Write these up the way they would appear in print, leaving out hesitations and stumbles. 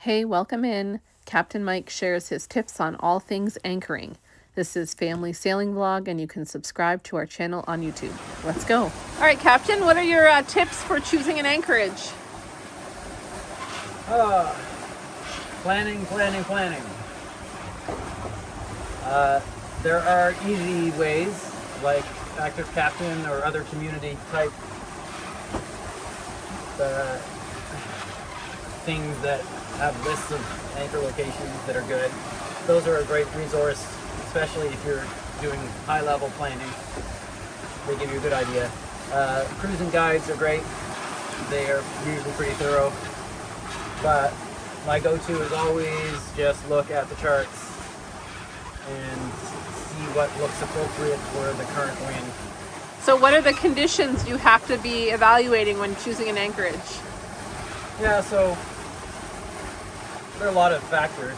Hey, welcome in. Captain Mike shares his tips on all things anchoring. This is Family Sailing Vlog, and you can subscribe to our channel on YouTube. Let's go. All right, Captain, what are your tips for choosing an anchorage? Planning. There are easy ways, like Active Captain or other community type things that have lists of anchor locations that are good. Those are a great resource, especially if you're doing high-level planning. They give you a good idea. Cruising guides are great. They are usually pretty thorough. But my go-to is always just look at the charts and see what looks appropriate for the current wind. So what are the conditions you have to be evaluating when choosing an anchorage? Yeah, so there are a lot of factors.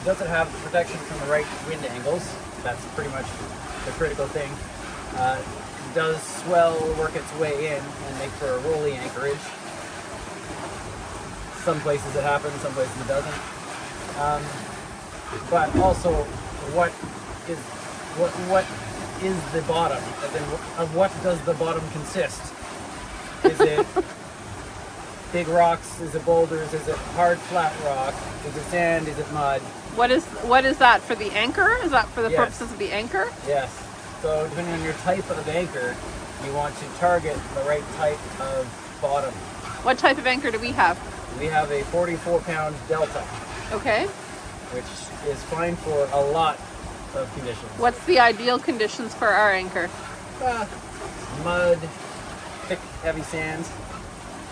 Does it have protection from the right wind angles? That's pretty much the critical thing. Does swell work its way in and make for a rolly anchorage? Some places it happens, some places it doesn't. But also, what is the bottom? And then of what does the bottom consist? Is it big rocks? Is it boulders? Is it hard flat rock? Is it sand? Is it mud? What is that for the anchor? Is that for the purposes of the anchor? Yes. So depending on your type of anchor, you want to target the right type of bottom. What type of anchor do we have? We have a 44-pound Delta. Okay. Which is fine for a lot of conditions. What's the ideal conditions for our anchor? Mud, thick, heavy sand.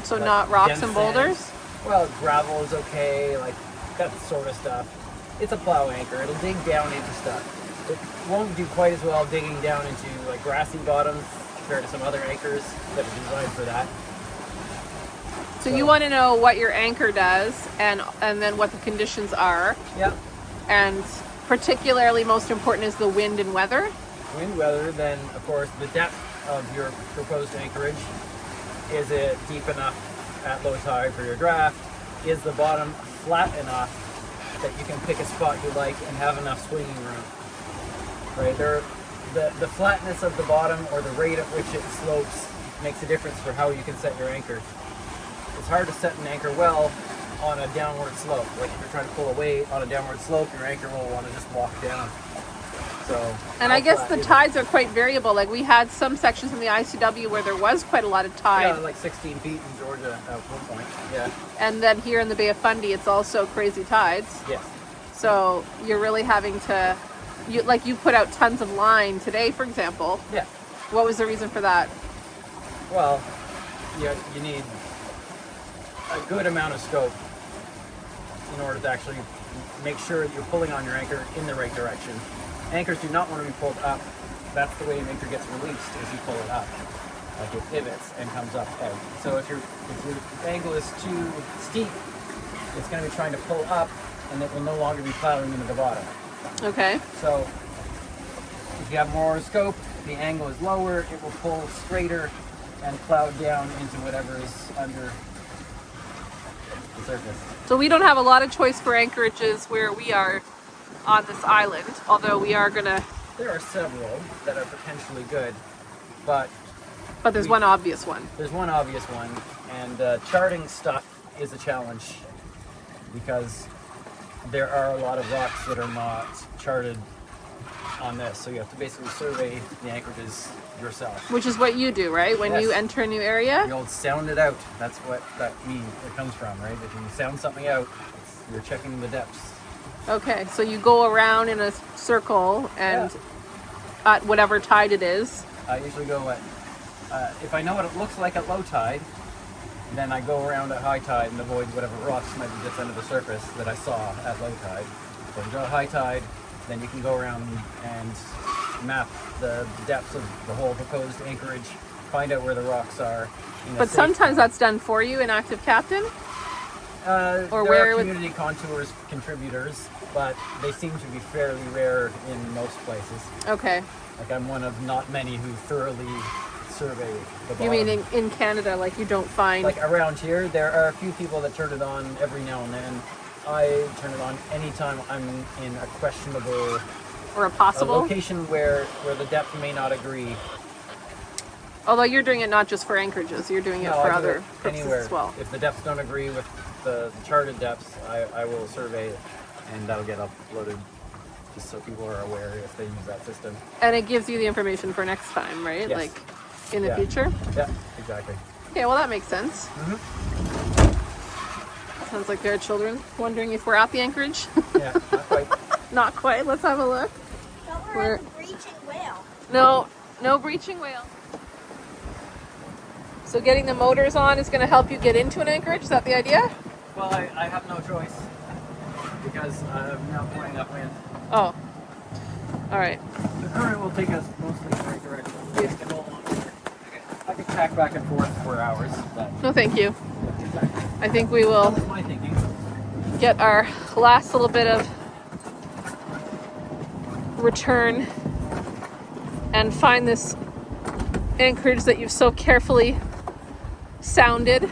So like not rocks and dense boulders? Sand. Well, gravel is okay, like that sort of stuff. It's a plow anchor. It'll dig down into stuff. It won't do quite as well digging down into like grassy bottoms compared to some other anchors that are designed for that. So you want to know what your anchor does and then what the conditions are. Yeah. And particularly most important is the wind and weather. Wind, weather, then of course the depth of your proposed anchorage. Is it deep enough at low tide for your draft? Is the bottom flat enough that you can pick a spot you like and have enough swinging room? Right there, the flatness of the bottom or the rate at which it slopes makes a difference for how you can set your anchor. It's hard to set an anchor well on a downward slope. Like if you're trying to pull away on a downward slope, your anchor will want to just walk down. So, and I guess the tides are quite variable. Like we had some sections in the ICW where there was quite a lot of tide. Yeah, like 16 feet in Georgia at one point. Yeah. And then here in the Bay of Fundy, it's also crazy tides. Yes. So you're really having to, you put out tons of line today, for example. Yeah. What was the reason for that? Well, you need a good amount of scope in order to actually make sure that you're pulling on your anchor in the right direction. Anchors do not want to be pulled up. That's the way an anchor gets released, is you pull it up. Like it pivots and comes up out. So if your angle is too steep, it's going to be trying to pull up and it will no longer be plowing into the bottom. Okay. So if you have more scope, the angle is lower, it will pull straighter and plow down into whatever is under the surface. So we don't have a lot of choice for anchorages where we are on this island, although we are gonna. There are several that are potentially good, but there's one obvious one. There's one obvious one, and charting stuff is a challenge because there are a lot of rocks that are not charted on this, so you have to basically survey the anchorages yourself. Which is what you do, right? When you enter a new area? The old sound it out. That's what that means. It comes from, right? If you sound something out, you're checking the depths. Okay, so you go around in a circle and at whatever tide it is. I usually go at, if I know what it looks like at low tide, then I go around at high tide and avoid whatever rocks might be just under the surface that I saw at low tide. So if you go at high tide, then you can go around and map the depths of the whole proposed anchorage, find out where the rocks are. But sometimes that's done for you in Active Captain? Or there are community contours contributors, but they seem to be fairly rare in most places. Okay. Like I'm one of not many who thoroughly survey the bottom. You mean in Canada, like you don't find... Like around here, there are a few people that turn it on every now and then, I turn it on anytime I'm in a questionable Or a possible? location where the depth may not agree. Although you're doing it not just for anchorages, you're doing it No, for I do other it purposes anywhere. as well. If the depths don't agree with the charted depths, I will survey it, and that'll get uploaded just so people are aware if they use that system. And it gives you the information for next time, right? Yes. Like in the Yeah. future? Yeah, exactly. Okay, well that makes sense. Mm-hmm. Sounds like there are children wondering if we're at the anchorage. Yeah, not quite. Not quite. Let's have a look. But we're We're- at the breaching whale. No breaching whale. So getting the motors on is going to help you get into an anchorage? Is that the idea? Well, I have no choice because I'm now pouring upwind. Oh. All right. The current will take us mostly in the right direction. Yeah. Make it a little longer. I could tack back and forth for hours, but No, thank you. exactly. I think we will That was my thinking. get our last little bit of return and find this anchorage that you've so carefully sounded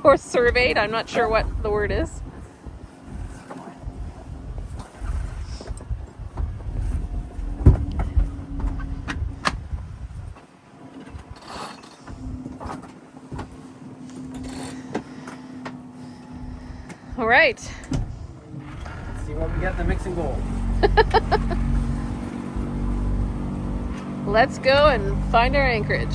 or surveyed. I'm not sure what the word is. All right. Let's see what we get in the mixing bowl. Let's go and find our anchorage.